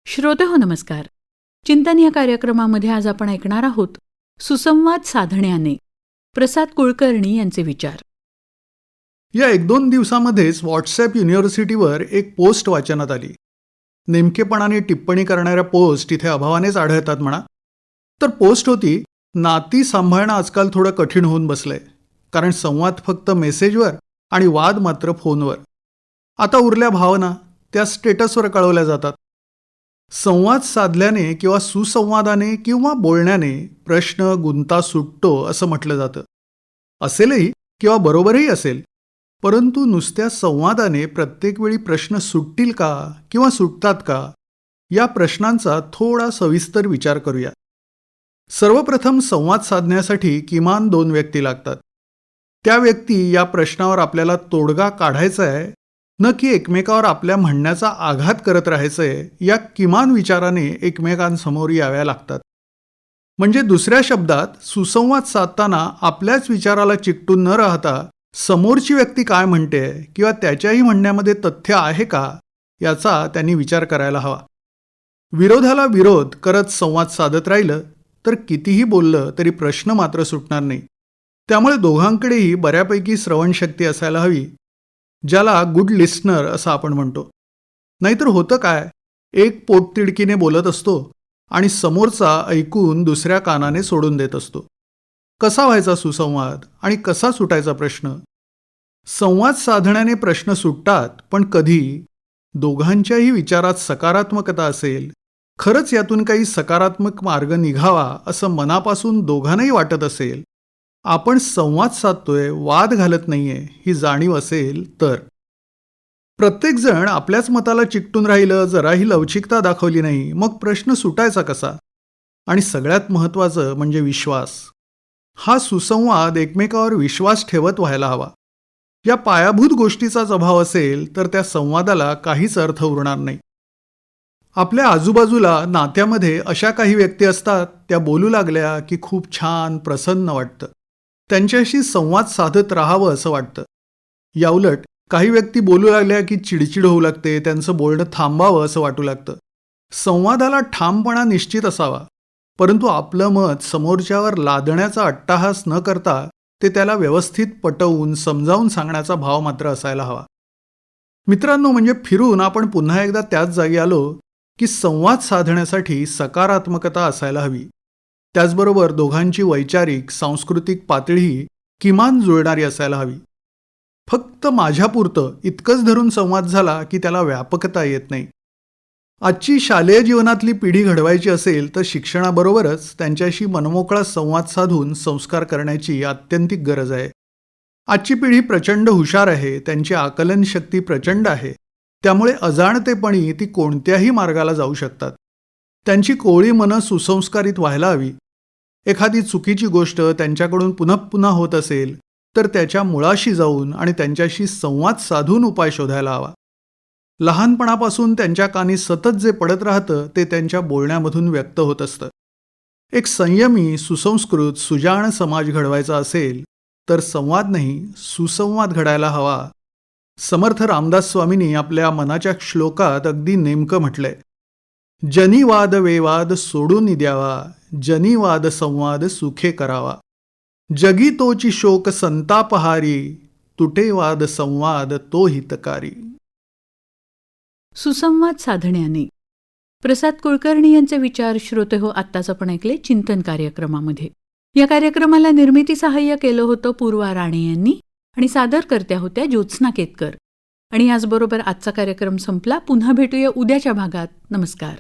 श्रोतेहो नमस्कार. चिंतन या कार्यक्रमामध्ये आज आपण ऐकणार आहोत सुसंवाद साधण्याने प्रसाद कुलकर्णी यांचे विचार. या 1-2 दिवसामध्येच व्हॉट्सॲप युनिव्हर्सिटीवर एक पोस्ट वाचनात आली. नेमकेपणाने टिप्पणी करणाऱ्या पोस्ट इथे अभावानेच आढळतात म्हणा. तर पोस्ट होती, नाती सांभाळणं आजकाल थोडं कठीण होऊन बसलंय, कारण संवाद फक्त मेसेजवर आणि वाद मात्र फोनवर. आता उरल्या भावना त्या स्टेटसवर कळवल्या जातात. संवाद साधल्याने किंवा सुसंवादाने किंवा बोलण्याने प्रश्न गुंता सुटतो असं म्हटलं जातं. असेलही किंवा बरोबरही असेल, परंतु नुसत्या संवादाने प्रत्येक वेळी प्रश्न सुटतील का किंवा सुटतात का, या प्रश्नांचा थोडा सविस्तर विचार करूया. सर्वप्रथम संवाद साधण्यासाठी किमान 2 व्यक्ती लागतात. त्या व्यक्ती या प्रश्नावर आपल्याला तोडगा काढायचा आहे न की एकमेकावर आपल्या म्हणण्याचा आघात करत राहायचंय, या किमान विचाराने एकमेकांसमोर याव्या लागतात. म्हणजे दुसऱ्या शब्दात, सुसंवाद साधताना आपल्याच विचाराला चिकटून न राहता समोरची व्यक्ती काय म्हणते किंवा त्याच्याही म्हणण्यामध्ये तथ्य आहे का, याचा त्यांनी विचार करायला हवा. विरोधाला विरोध करत संवाद साधत राहिलं तर कितीही बोललं तरी प्रश्न मात्र सुटणार नाही. त्यामुळे दोघांकडेही बऱ्यापैकी श्रवणशक्ती असायला हवी, ज्याला गुड लिस्नर असं आपण म्हणतो. नाहीतर होतं काय, एक पोटतिडकीने बोलत असतो आणि समोरचा ऐकून दुसऱ्या कानाने सोडून देत असतो. कसा व्हायचा सुसंवाद आणि कसा सुटायचा प्रश्न? संवाद साधण्याने प्रश्न सुटतात, पण कधी दोघांच्याही विचारात सकारात्मकता असेल, खरंच यातून काही सकारात्मक मार्ग निघावा असं मनापासून दोघांनाही वाटत असेल, आपण संवाद साधतोय, वाद घालत नाहीये, ही जाणीव असेल तर. प्रत्येकजण आपल्याच मताला चिकटून राहिलं, जराही लवचिकता दाखवली नाही, मग प्रश्न सुटायचा कसा? आणि सगळ्यात महत्त्वाचं म्हणजे विश्वास. हा सुसंवाद एकमेकावर विश्वास ठेवत व्हायला हवा. या पायाभूत गोष्टीचाच अभाव असेल तर त्या संवादाला काहीच अर्थ उरणार नाही. आपल्या आजूबाजूला नात्यामध्ये अशा काही व्यक्ती असतात, त्या बोलू लागल्या की खूप छान प्रसन्न वाटतं. त्यांच्याशी संवाद साधत राहावं असं वाटतं. याउलट काही व्यक्ती बोलू लागल्या की चिडचिड होऊ लागते, त्यांचं बोलणं थांबावं असं वाटू लागतं. संवादाला ठामपणा निश्चित असावा, परंतु आपलं मत समोरच्यावर लादण्याचा अट्टाहास न करता ते त्याला व्यवस्थित पटवून समजावून सांगण्याचा भाव मात्र असायला हवा. मित्रांनो, म्हणजे फिरून आपण पुन्हा एकदा त्याच जागी आलो की संवाद साधण्यासाठी सकारात्मकता असायला हवी. त्याचबरोबर दोघांची वैचारिक सांस्कृतिक पातळीही किमान जुळणारी असायला हवी. फक्त माझ्यापुरतं इतकंच धरून संवाद झाला की त्याला व्यापकता येत नाही. आजची शालेय जीवनातली पिढी घडवायची असेल तर शिक्षणाबरोबरच त्यांच्याशी मनमोकळा संवाद साधून संस्कार करण्याची आत्यंतिक गरज आहे. आजची पिढी प्रचंड हुशार आहे, त्यांची आकलन शक्ती प्रचंड आहे. त्यामुळे अजाणतेपणी ती कोणत्याही मार्गाला जाऊ शकतात. त्यांची कोवळी मनं सुसंस्कारित व्हायला हवी. एखादी चुकीची गोष्ट त्यांच्याकडून पुन्हा पुन्हा होत असेल तर त्याच्या मुळाशी जाऊन आणि त्यांच्याशी संवाद साधून उपाय शोधायला हवा. लहानपणापासून त्यांच्या कानी सतत जे पडत राहतं ते त्यांच्या बोलण्यामधून व्यक्त होत असतं. एक संयमी, सुसंस्कृत, सुजाण समाज घडवायचा असेल तर संवाद नाही, सुसंवाद घडायला हवा. समर्थ रामदास स्वामींनी आपल्या मनाच्या श्लोकात अगदी नेमकं म्हटलंय, जनी वाद वेवाद सोडून द्यावा, जनी वाद संवाद सुखे करावा. जगी तोची शोक संतापहारी, तुटे वाद संवाद तो हितकारी. सुसंवाद साधण्याने प्रसाद कुलकर्णी यांचे विचार श्रोतेहो आत्ताच आपण ऐकले चिंतन कार्यक्रमामध्ये. या कार्यक्रमाला निर्मिती सहाय्य केलं होतं पूर्वा राणे यांनी आणि सादरकर्त्या होत्या ज्योत्स्ना केतकर. आणि याचबरोबर आजचा कार्यक्रम संपला. पुन्हा भेटूया उद्याच्या भागात. नमस्कार.